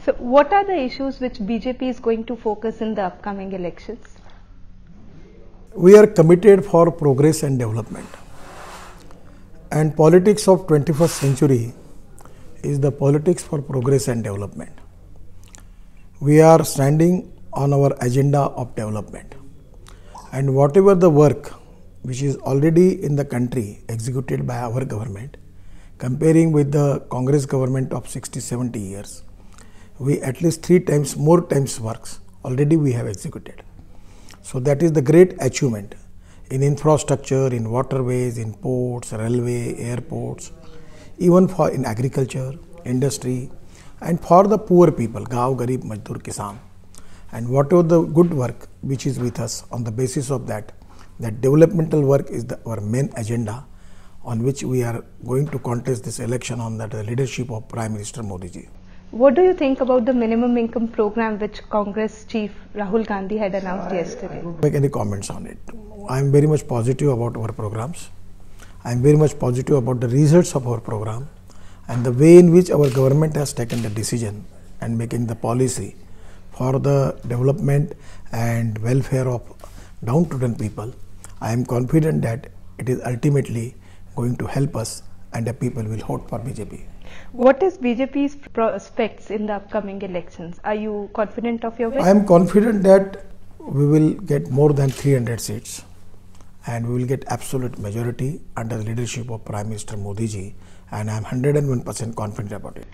So what are the issues which BJP is going to focus in the upcoming elections? We are committed for progress and development. And politics of 21st century is the politics for progress and development. We are standing on our agenda of development. And whatever the work which is already in the country executed by our government, comparing with the Congress government of 60-70 years, we at least 3 times more times works already we have executed. So that is the great achievement in infrastructure, in waterways, in ports, railway, airports, even for in agriculture, industry, and for the poor people, Gaon, Garib, Mazdoor, Kisan. And whatever the good work which is with us, on the basis of that developmental work is our main agenda on which we are going to contest this election on the leadership of Prime Minister Modi ji. What do you think about the minimum income program which Congress chief Rahul Gandhi had announced yesterday? I don't make any comments on it. I am very much positive about our programs. I am very much positive about the results of our program and the way in which our government has taken the decision and making the policy for the development and welfare of downtrodden people. I am confident that it is ultimately going to help us and the people will vote for BJP. What is BJP's prospects in the upcoming elections? Are you confident of your win? I am confident that we will get more than 300 seats and we will get absolute majority under the leadership of Prime Minister Modi ji, and I am 101% confident about it.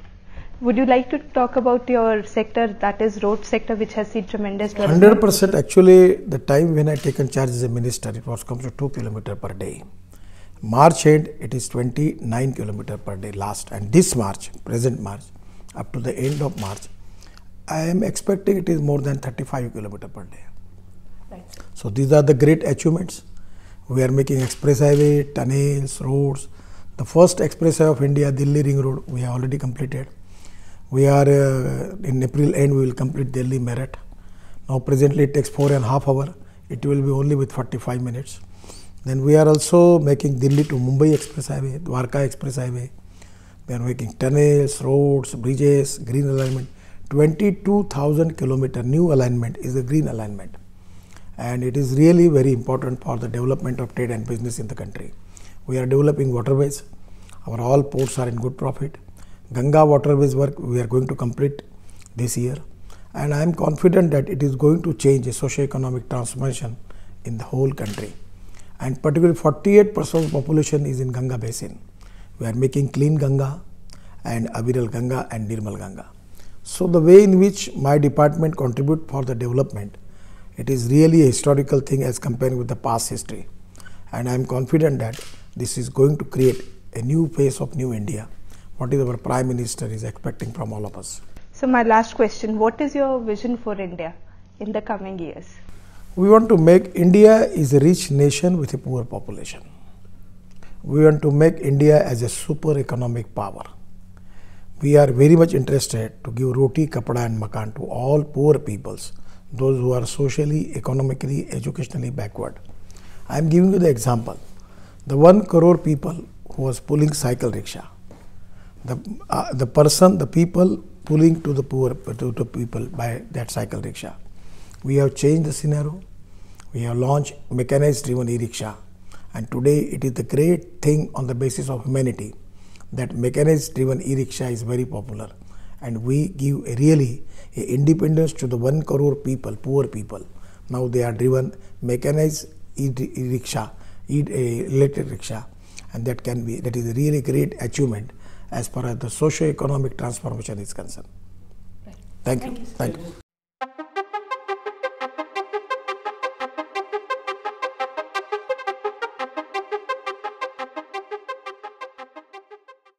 Would you like to talk about your sector, that is road sector, which has seen tremendous development? 100%. Actually, the time when I taken charge as a minister, it was comes to 2 km per day. March end, it is 29 km per day last, and this March, present March, up to the end of March, I am expecting it is more than 35 km per day. Right. So these are the great achievements. We are making express highway, tunnels, roads. The first express highway of India, Delhi Ring Road, we have already completed. We are in April end, we will complete Delhi Meerut. Now presently it takes 4.5 hours. It will be only with 45 minutes. Then we are also making Delhi to Mumbai Express Highway, Dwarka Express Highway. We are making tunnels, roads, bridges, green alignment. 22,000 km new alignment is the green alignment. And it is really very important for the development of trade and business in the country. We are developing waterways. Our all ports are in good profit. Ganga waterways work we are going to complete this year. And I am confident that it is going to change a socio-economic transformation in the whole country. And particularly 48% of the population is in Ganga basin. We are making clean Ganga and Aviral Ganga and Nirmal Ganga. So the way in which my department contribute for the development, it is really a historical thing as compared with the past history. And I am confident that this is going to create a new phase of new India. What is our Prime Minister is expecting from all of us. So my last question, what is your vision for India in the coming years? We want to make India is a rich nation with a poor population. We want to make India as a super economic power. We are very much interested to give roti, kapda and makan to all poor peoples, those who are socially, economically, educationally backward. I am giving you the example. The 1 crore people who was pulling cycle rickshaw, the people pulling to the poor to the people by that cycle rickshaw. We have changed the scenario. We have launched mechanized driven e-rickshaw, and today it is the great thing on the basis of humanity that mechanized driven e-rickshaw is very popular, and we give really a independence to the 1 crore people, poor people. Now they are driven mechanized e-rickshaw, electric rickshaw, and that is a really great achievement as far as the socio-economic transformation is concerned. Right. Thank you. Thank you.